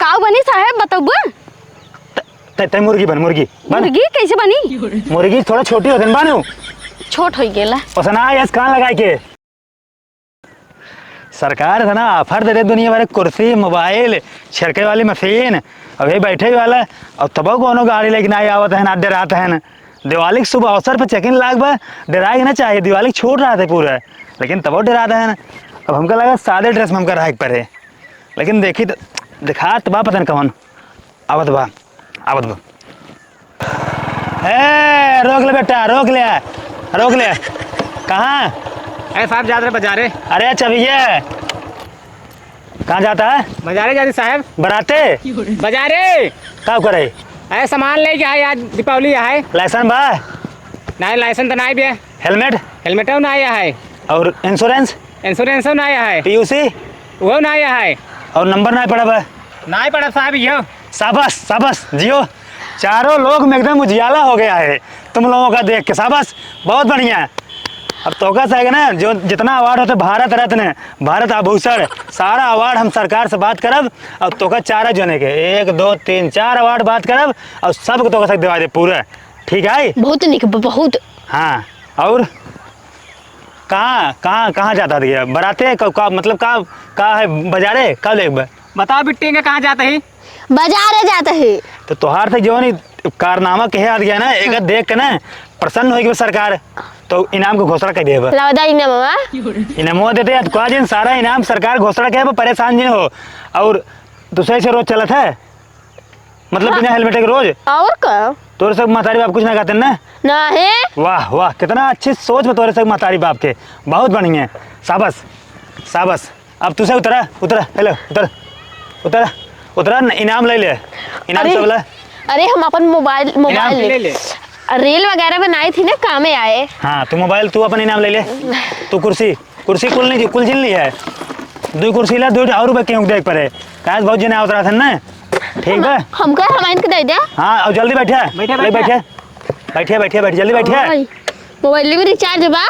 काव बनी साहब बताऊ। ते मुर्गी बन मुर्गी मुर्गी कैसे बनी? मुर्गी थोड़ा छोटी होती बानू छोट हो गेला पसंद आया कान लगा के। सरकार है ना ऑफर दे रही दुनिया भर कुर्सी मोबाइल छिड़के वाली मशीन अभी बैठे वाला और तब कोनो गाड़ी लेकिन आई आवत है ना डराते हैं ना। दिवाली के शुभ अवसर पर चेकिंग लाग बा डराए ना चाहिए। दिवाली छूट रहा था पूरा लेकिन तब डराते हैं ना। अब हमको लगा सादे ड्रेस में हमका रहा पर है लेकिन देखी तो दिखा तो बा पता नहीं कौन आवत बा आवत बा। ए रोक ले बेटा रोक ले कहाँ? अरे साहब जा रहे बाजारे। अरे अच्छा भैया कहाँ जाता है? बाजारे जाते साहब। बराते बाजारे का करे? अरे सामान लेके आए आज दीपावली है। लाइसेंस बा? नहीं लाइसेंस तो नहीं भी है। हेलमेट हेलमेट ना आया है और इंश्योरेंस इंश्योरेंस ना आया है पीयूसी वो ना आया है और नंबर नहीं पड़ा बा? नहीं पड़ा साहब यो। शाबाश शाबाश जियो चारों लोग में एकदम उजियाला हो गया है तुम लोगों का देख के। शाबाश बहुत बढ़िया। अब तो कैसा है ना जो जितना अवार्ड होते भारत रत्न भारत आभूषण सारा अवार्ड हम सरकार से बात करब और तो का चारा जोने के 1 2 3 4 अवार्ड बात करब और सबको तो दिवा दे पूरा। ठीक है बहुत निक बहुत। हाँ और कहाँ जाता दिया बराते का मतलब का है बाजारे कब ले बताओ बिट्टी के कहाँ जाते ही? बाजारे जाते है तो तोहार से जो नहीं कारनामा कहे आ गया ना एक देख के ना प्रसन्न होगी सरकार तो इनाम को घोषणा कर दिए इनामो देते हैं तो दिन सारा इनाम सरकार घोषणा के परेशान नहीं हो। और दूसरे से रोज चलत है मतलब बिना हेलमेट के रोज और का तोरे से महतारी बाप कुछ ना कहते ना? नहीं वाह वाह कितना अच्छी सोच में तोरे से महतारी बाप के बहुत बढ़िया शाबाश शाबाश। अब तुझे उतरा उतरा हेलो उतरा उतरा इनाम ले ले इनाम से बोला। अरे हम अपन मोबाइल ले रील वगैरह बनाई थी ना कामे आए। हाँ तू मोबाइल तू अपन इनाम ले ले। तू कुर्सी कुल नहीं कुल जिन ली है 2 कुर्सी ला 2 और रुपये क्यों देख पड़े काश बहुत जने उतरा था ना। ठीक है हमको हमारे को दे दे। हाँ और जल्दी बैठे बैठे जल्दी बैठे। मोबाइल में रिचार्ज बा?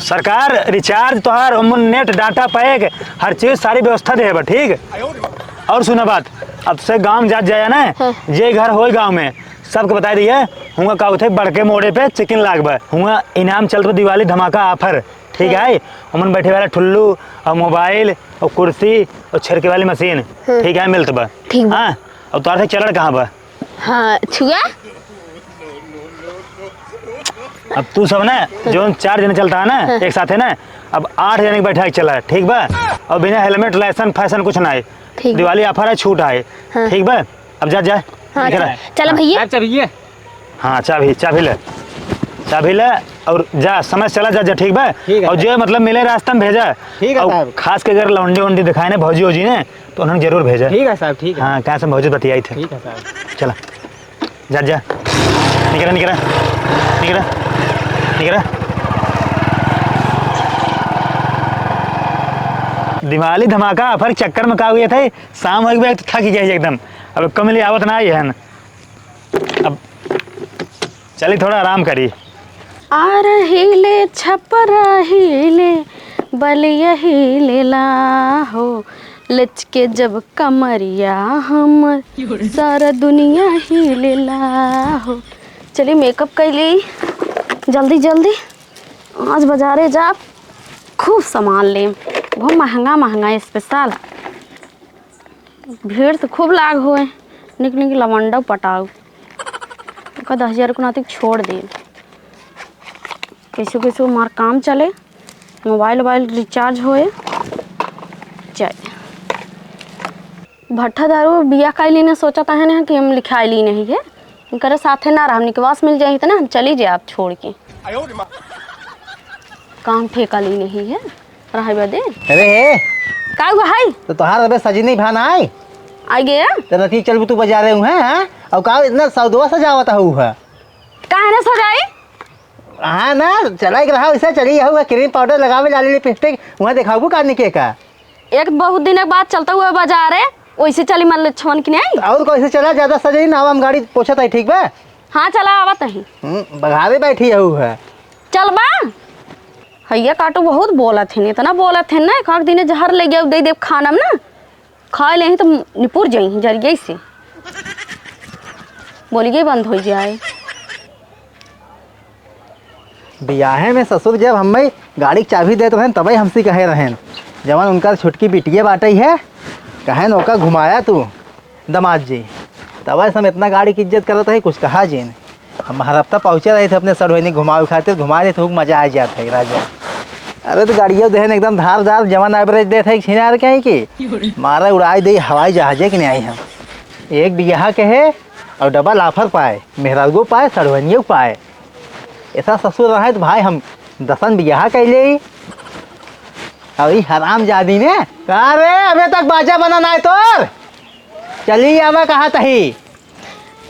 सरकार रिचार्ज तो हर नेट डाटा पैक हर चीज सारी व्यवस्था दे बा। ठीक और सुना बात अब से गांव जात जाया ना ये घर हो गांव में सबको बता दिए हुआ का उठे बड़के मोड़े पे चिकन लागबा हुआ इनाम चल रहा दिवाली धमाका ऑफर। ठीक है उमन बैठे वाला ठुल्लू और मोबाइल और कुर्सी और छिड़के वाली मशीन ठीक है मिलत बा। हाँ और तोर से चलड़ कहाँ बा? हाँ छुआ अब तू सब ना जो 4 जने चलता है ना एक साथ है ना अब 8 जने बैठा चला ठीक बा और बिना हेलमेट लाइसेंस फैशन कुछ ना है दिवाली ऑफर है छूट है। ठीक बा अब जा हाँ, चलो भैया हाँ चाबी ले और जा समझ चला जा ठीक बा। और जो मतलब मिले रास्ता में भेजा ठीक है साहब। खास के अगर लौंडी वोंडी दिखाए ना भौजी वौजी ने तो उन्होंने जरूर भेजा। ठीक है साहब ठीक है। हाँ कहाँ से भौजी बतियाई थे। ठीक है साहब चला जा निकला दिवाली धमाका ऑफर चक्कर में का हुए थे शाम हो गया तो थक गया एकदम। अब कमली आवत ना आई है न। अब चली थोड़ा आराम करी। आ रहीले छपरा हिले बलिया हिले हो लचके जब कमरिया हम सारा दुनिया हिले हो। चलिए मेकअप कर ली जल्दी आज बाजारे जा खूब सामान ले बहुत महंगा स्पेशल भीड़ तो खूब लाग हुए निक लवंडा पटाऊ का 10,000 को नाती छोड़ दे कैसे हमार काम चले मोबाइल रिचार्ज होए जाए। भट्ठा दारू बिया कैली ने सोचा था है ना कि हम लिखाई ली नहीं है करे साथे ना रहा निकवास मिल जाएगी तो ना चली जाए आप छोड़ के काम ठेका ली नहीं है रहा बदे। अरे का भाई तो तोहार अबे सजनी भान आ गया तो रथी चल तू बजा रहे हुए हैं और का इतना सौदवा सजावत हुआ काहे ना सजाई? हाँ ना चला रहा वैसा चली हुआ क्रीम पाउडर लगावे लाली लिपस्टिक वहाँ दिखाबू का निके का एक बहुत दिन बाद चलता हुआ बाजार है वैसे चली मन लक्ष्मण की नहीं और कैसे चला ज्यादा सजई ना हम गाड़ी पोछत है ठीक बा। हाँ चला आवत है बघावे बैठी है चल बा हैया काटू बहुत बोलत है इतना बोलत है ना एक दिन जहर ले गया दे देव खाना में ना खा ले तो निपुर जाई जरिए से बोलिए बंद हो जाए। बियाहे में ससुर जब हमें गाड़ी की चाबी देते हैं तभी हमसे कहे रहें जवान उनका छुटकी बिटिया बाटे है कहें ओका घुमाया तू दमाद जी तब हम इतना गाड़ी की इज्जत करते है कुछ कहा जी हम हर हफ्ता पहुँचे रहे थे अपने सड़ोनी घुमावे खातिर घुमा रहे थे खूब मजा आ जाता है राजा। अरे तो गाड़ियों देहन एकदम धारदार जवान एवरेज देते है छिनार के कि मारा उड़ाई दे हवाई जहाजे के नहीं आई हम एक बियाह के है और डबल ऑफर पाए मेहरागो पाए सड़वनियों पाए ऐसा ससुर रहे तो भाई हम दसन बियाह कैले अभी हराम जादी ने कहा रे अबे तक बाजा बना ना है तोर चली आवा कहा तही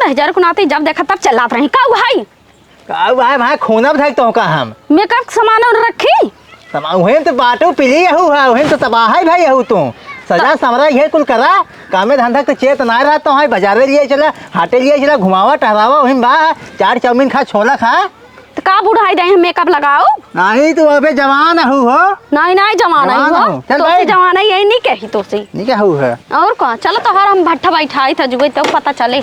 1000 को नाते जब देखा तब चलात रही का भाई भाई खूना धक तो का हम मेकअप सामान और रखी समाउहेन तो बाटो पिली हूँ उहेन तो तबाह है भाई हूँ तू सजा समरा ये कुल करा कामे धंधा तो चेत ना रहता हूँ बाजारे लिए चला हाटे लिए चला घुमावा टहरावा वहीं बा 4 चाउमीन खा छोला खा तो का बुढ़ाई दे मेकअप लगाओ नहीं तू अबे जवान हूँ हो नहीं नहीं जमाना ही जवान हो हूँ। चल तो बैठ। जमाना यही नहीं कही तो से नहीं क्या हुआ है और कौन चलो तो हर हम भट्ठा बैठाई था जुगे तो पता चले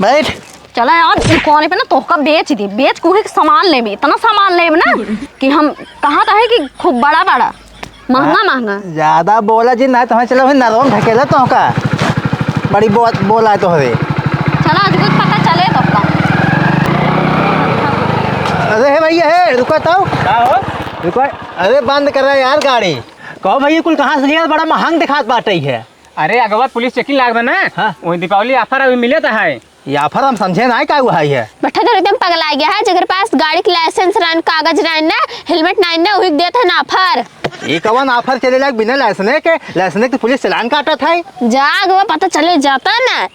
बैठ चला यार कोने पे ना तोहका बेच दी बेच कुहे सामान लेबे इतना सामान लेब ना कि हम कहा था है कि खूब बड़ा बड़ा महंगा महंगा ज्यादा बोला जी ना तुम्हें चलो नरम ढकेला तो का बड़ी बोला तो हवे चला आज कुछ पता चले तो अरे है भैया है रुको तो रुको अरे बंद कर रहा यार गाड़ी कहो भैया कुल कहाँ से लिया बड़ा महंग दिखात बाटे है अरे अगवा पुलिस चेकिंग लाग ना हाँ। वही दीपावली ऑफर अभी मिले तो है या फिर हम समझे ना क्या हुआ है बैठा तो एकदम पगला गया है जगह पास गाड़ी की लाइसेंस रहन कागज रहन ना हेलमेट नहीं ना वही देता है ना ऑफर ये कवन ऑफर चले लाग बिना लाइसेंस के पुलिस चलान काटा था जाग वो पता चले जाता ना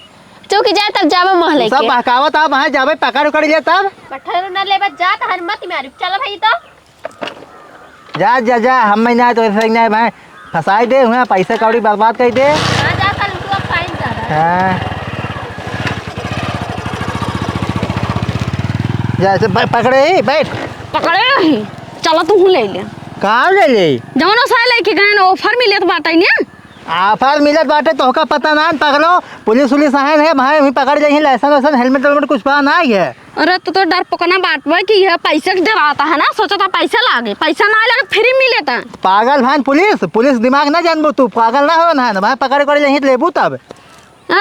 चौकी जाए तब जावे महले सब के बहकावत आप वहाँ जावे पकड़ उकड़ लिया तब बैठा ना लेबा जात हर मत मारी चलो भाई तो जा जा जा हम ना तो ऐसे नहीं भाई फंसाई दे हुआ पैसा कौड़ी बर्बाद कर दे हां जा कल तू फाइन ज्यादा हाँ जा पकड़े ही बैठ पकड़े नहीं चलो तू ले ले कहाँ ले ले जौनो सा लेके गए ऑफर मिले तो बात ना ऑफर मिलत बाटे तो का पता ना पकड़ो पुलिस उलिस आए है भाई वहीं पकड़ जाइए लाइसेंस वाइसेंस हेलमेट वेलमेट कुछ पता ना है अरे तू तो डर पकना बात बा कि यह पैसे के डराता है ना सोचा था पैसा लागे पैसा ना लगे फ्री मिले था पागल भाई पुलिस दिमाग ना जानबो तू पागल ना हो ना भाई पकड़ कर जाइए लेबू तब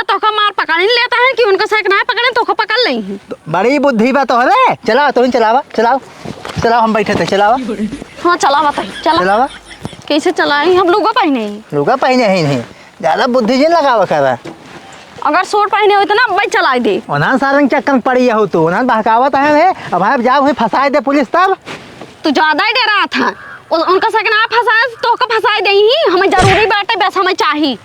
तो का मार पकड़ नहीं लेता है कि उनका साइक ना पकड़े तो पकड़ लेंगे तो बड़ी बुद्धि बात हो रे चलाओ तुम चलाओ हम बैठे थे चलाओ हाँ चला बताइए चला चलाओ कैसे चलाए हम लोग पहने लुगा पहने ही नहीं ज्यादा बुद्धि जिन लगावा कर अगर सूट पहने हो तो ना भाई चला दे उन्हां सारंग चक्कर पड़ी हो तू उन्हां बहकावत है अब भाई जा वही फंसाए दे पुलिस तब तू ज्यादा ही डरा था उनका साइक ना फंसाए तो का फंसाए दे ही हमें जरूरी बात है बस हमें चाहिए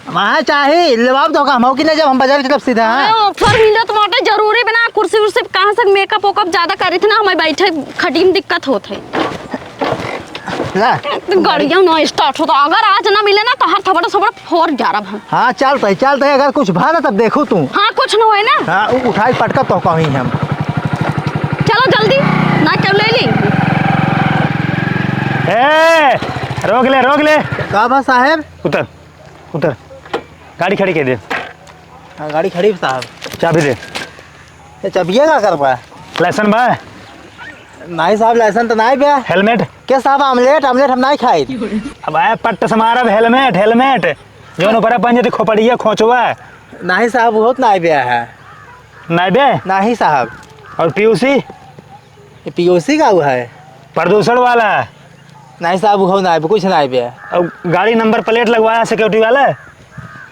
वहाँ चाहिए जवाब दो हम कि नहीं जब हम बाजार की तरफ सीधा ऑफर मिले तो मोटे जरूरी बना कुर्सी उर्सी कहाँ से मेकअप वेकअप ज्यादा करी थी ना हमें बैठे खड़ी में दिक्कत होते गाड़ियाँ ना स्टार्ट होता अगर आज ना मिले ना तो हर थबड़ा थबड़ा फोर जा रहा हम हाँ चलते अगर कुछ भा ना तब देखो तू हाँ कुछ ना होए ना हाँ उठाई पटका तो कहीं हम चलो जल्दी ना क्यों ले ली ए रोक ले का बा साहब उतर गाड़ी खड़ी कर दे हाँ, गाड़ी खड़ी साहब चाबी दे ये चबिया का कर पा लाइसेंस बा नहीं साहब लाइसेंस तो नहीं भैया हेलमेट क्या साहब आमलेट हम नहीं खाई अब आए पट्ट समारब हेलमेट जो ऊपर बन जाती खोपड़िया खोचवा नहीं साहब बहुत नहीं भैया है नहीं बे नहीं साहब और पीयूसी ये पीओसी का हुआ है प्रदूषण वाला नहीं साहब वो नहीं कुछ नहीं भैया और गाड़ी नंबर प्लेट लगवाया सिक्योरिटी वाला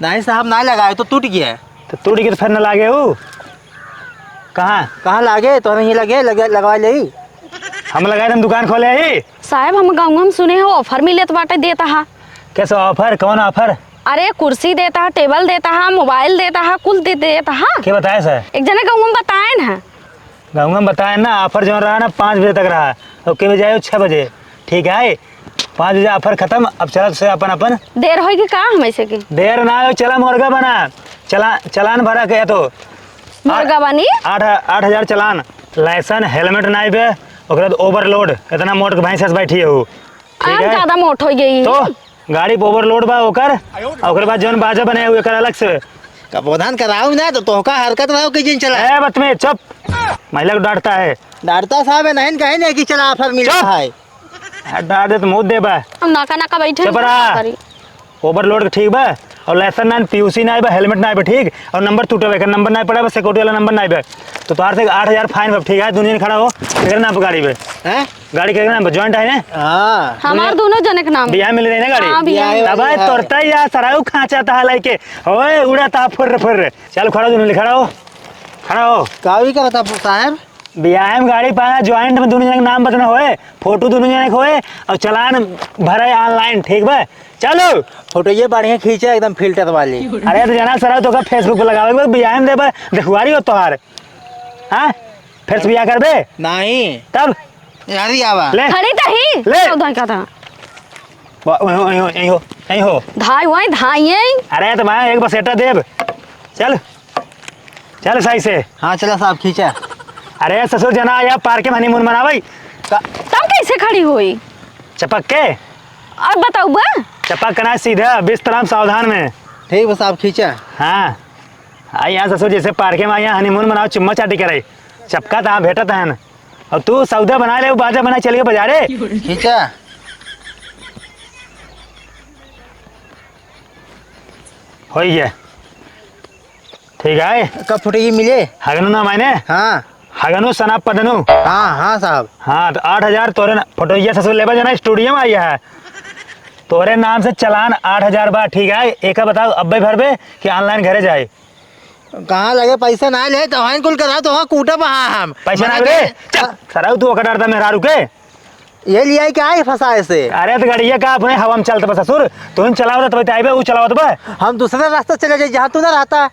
नहीं साहब नहीं लगाए तो टूट गया तो टूट के तो फिर न लागे हो कहाँ लागे तो नहीं लगे लगवा ले हम लगाए हम दुकान खोले ही साहब हम गाँव में सुने हो ऑफर मिले तो बाटे देता है कैसे ऑफर कौन ऑफर अरे कुर्सी देता है टेबल देता है मोबाइल देता है कुल देता है क्या बताए सर एक जने गाँव में बताए ना गाँव में बताए ना ऑफर जो रहा ना 5 बजे तक रहा और के बजे आए 6 बजे ठीक है 5 बजे ऑफर खत्म अब चल से अपन देर होगी का हम ऐसे की देर ना हो चला मुर्गा बना चलान भरा के तो मुर्गा बनी 8,000 चलान लाइसेंस हेलमेट नहीं पे ओकरा ओवरलोड इतना मोट के भैंस बैठी है ठीक है ज्यादा मोट हो गई तो गाड़ी ओवरलोड बा ओकर और ओकर बाद जौन बाजा बने हुए कर अलग से। कबोधन कराऊ ना तो तोहका हरकत रहो कि जिन चला ए बदतमीज चुप, महिला को डांटता है। डांटता साहब है नहीं कहे नहीं कि चला ऑफर मिला चुप। है। डांट दे तो मुँह दे बा। हम नाका नाका बैठे चुप रहा। ओवरलोड ठीक बा और लाइसेंस ना पीयूसी ना बा, हेलमेट ना बा ठीक, और नंबर टूटे बा, नंबर ना पड़ा बा, सिक्योरिटी वाला नंबर ना बा, तो तोहार से 8,000 फाइन बा ठीक है। दुनिया में खड़ा हो केकर नाम पे गाड़ी पे, हैं? गाड़ी केकर नाम पे जॉइंट है ना, हाँ हमार दोनों जने के नाम। बियाह मिल रही ना हाँ, गाड़ी। बियाह वाली तब है। तोरता या सराऊ खाचा ता लाइके ओए उड़ाता फुर फुर। चल खड़ा दुनिया खड़ा हो, खड़ा हो। कावी करता साहब बियाह में गाड़ी पाया ज्वाइंट में दोनों जने के नाम बदना होए, फोटो दोनों जने के होए और चलान भरे ऑनलाइन ठीक बा। चलो फोटो ये बढ़िया खींचे एकदम फिल्टर वाली। अरे तो जना सर तो का फेसबुक पे लगावे बियाह में देबे देखवारी हो तोहार। हां फिर से बियाह करबे नहीं तब यार ही आवा ले खड़ी तही ले। चौदह का था यही हो। धाई वही धाई। अरे तो मैं एक बस एटा देब। चल चल सही से। हाँ चला साहब खींचा। अरे ससुर जना आया पार्क में हनीमून मनावई तब कैसे खड़ी हुई चपक के। और बताऊ बा चपक करना सीधा बिस्तराम सावधान में। ठीक बस साहब खींचा। हाँ आई यहाँ ससुर जैसे पार्के में आया हनीमून मनाओ चुम्मा चाटी करे चपका तहाँ भेटत है। और तू सौदा बना ले बाजा बना चलिए बाजारे। खींचा हो गया ठीक है। कब फुटेगी मिले। हगनू ना मायने हाँ हगनू सनाप पदनू। हाँ हाँ साहब। हाँ तो 8,000 तोरे फोटोइया ससुर लेबा जना स्टूडियो में आया है तोरे नाम से चलान 8,000 बार ठीक है। एक बताओ अब्बे भरबे कि ऑनलाइन घरे जाए। कहाँ लगे पैसा ना ले तो हन कुल करा तो कूटा पहा हम पैसा ना रे चल सराउ तू ओकर डरदा मेहरा रुके। ये लिया क्या है फंसाए से। अरे तो गाड़िया का अपने हवा में चलता बस ससुर तुम चलाओ तो आइबे वो चलाओ बा। हम दूसरे रास्ते चले जाए जहाँ तू ना रहता।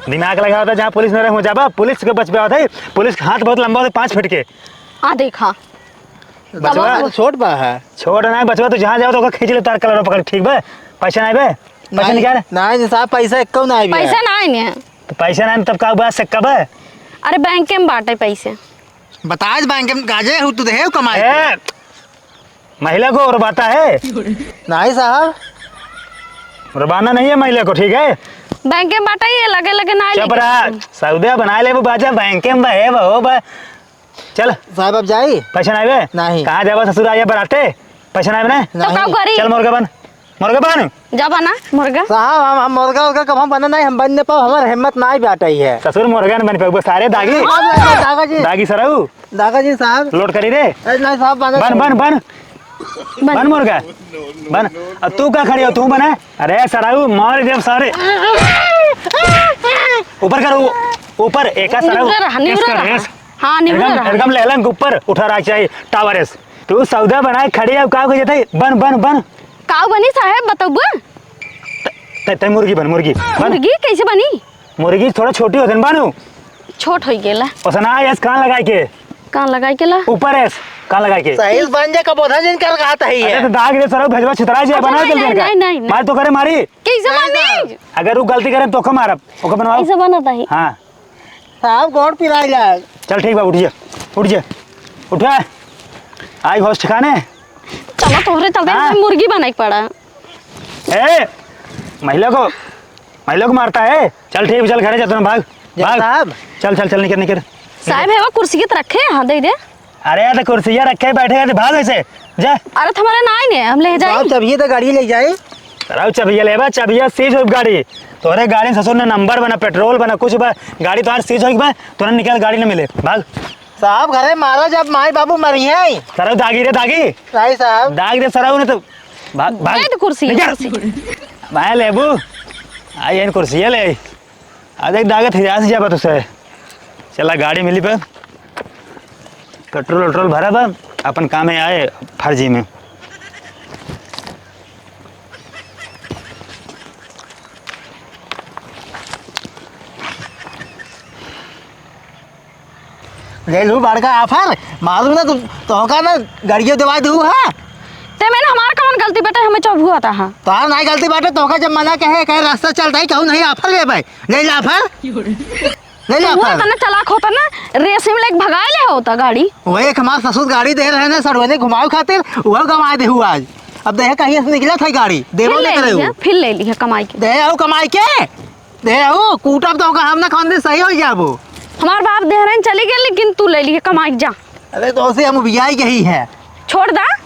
दिमाग लगा होता जहाँ पुलिस न हो जाबा पुलिस के बचबे होता है। पुलिस का हाथ बहुत लंबा होता 5 फीट के। आ देखा बचवा तो छोट बा है। छोड़ ना बचवा तो जहाँ जाओ तो ओकर खींच ले तार कलर पकड़ ठीक बा। पैसा नहीं बे पैसा निकाल। नहीं साहब पैसा एक ना आई पैसा ना आए तो पैसा नहीं तब का बा सक्का बा। अरे बैंक में बांटे पैसे बता बैंक में गाजे हो तू दे कमाए। ए, महिला को रुबाता है नहीं साहब रुबाना नहीं है महिला को ठीक है। बैंक में बांटा ये लगे लगे ना चुप रहा सौदा बना ले वो बाजा बैंक में बा है वो बा। चल साहब अब जाई पैसा नहीं बे नहीं। कहाँ जाबा ससुर आया बराते पैसा नहीं बना तो का करी चल मुर्गा बन जा बना मुर्गा। साहब हम मुर्गा उर्गा कब हम बना नहीं हम बनने पाओ हमारे हिम्मत ना ही बाटा ही है। ससुर मुर्गा न बन पे सारे दागी दागा जी दागी सराऊ दागा जी साहब लोड करी रे। नहीं साहब बन मुर्गा बन। अब तू क्या खड़ी हो तू बना। अरे सराऊ मार देव सारे ऊपर कर ऊपर एक हाँ एकदम लेलन ऊपर उठा रहा चाहिए टावरेस। तू सौदा बनाए खड़ी है का जते बन बन बन का बनी साहब बताऊ ते मुर्गी बन मुर्गी मुर्गी कैसे बनी। मुर्गी थोड़ा छोटी होती है बानू छोट हो गेला ओसना यस कान लगाए के कहाँ लगाई के ला ऊपर है कान लगाए के सही बन जाए कबोधा जिन कर कहता ही अरे है। तो दाग दे सर भेजवा छितरा जे बना के नहीं, देन नहीं, मार तो करे मारी कैसे बनी अगर वो गलती करे तो मारब ओके बनवाओ। कैसे बनता है हां साहब गोड़ पिराई लाग। चल ठीक बा उठ जा उठा आई होस्ट खाने। चलो तोहरे चलते हाँ। मुर्गी बनाई पड़ा। ए महिला को मारता है। चल ठीक चल घरे जाते भाग भाग साहब चल निकल साहब है वो कुर्सी के रखे हाँ दे दे। अरे यार तो कुर्सियाँ रखे बैठे भाग ऐसे जा। अरे तुम्हारे ना आए हम ले जाए। साहब चबिए तो गाड़ी ले जाए। सराउ चबिया लेबा चबिया सीज हो गाड़ी तोरे गाड़ी ससुर ने नंबर बना पेट्रोल बना कुछ बा गाड़ी तुम्हारी सीज हो बा तुरंत निकल गाड़ी न मिले भाग। साहब घरे मारा जब माई बाबू मरी है। सराउ दागी रे दागी नहीं साहब दाग दे सराउ ने तो भाग भाग दे दे कुर्सी भाई लेबू आई इन कुर्सी ले आज एक दागत हिरास जाबा तुसे। चला गाड़ी मिली पे पेट्रोल भरा बा अपन काम में आए फर्जी में। ले लू बड़का ऑफर मालूम ना तो का ना गाड़ियों दवा दू है। ते मैंने हमारा कौन गलती बेटा हमें चौबू आता है। तो नहीं गलती बाटे तो जब मना कहे रास्ता चलता है कहूँ नहीं ऑफर ले भाई ले ला ऑफर ले ला वो ऑफर। तना चलाक होता ना रेस में लेके भगाए ले होता गाड़ी। वो एक हमारे ससुर गाड़ी दे रहे हैं सड़वने घुमाओ खातिर वो गवा दे आज। अब देहे कहीं से निकला था गाड़ी देवो फिर ना ले करे ली है, हो फिर ले ली है कमाई के। दे आओ कमाई के दे आओ कूटब तो का हम ना खान दे सही हो जाबो। हमार बाप दे रहे चली गए लेकिन तू ले ली है कमाई जा। अरे तो उसे हम बियाई गई है छोड़ दा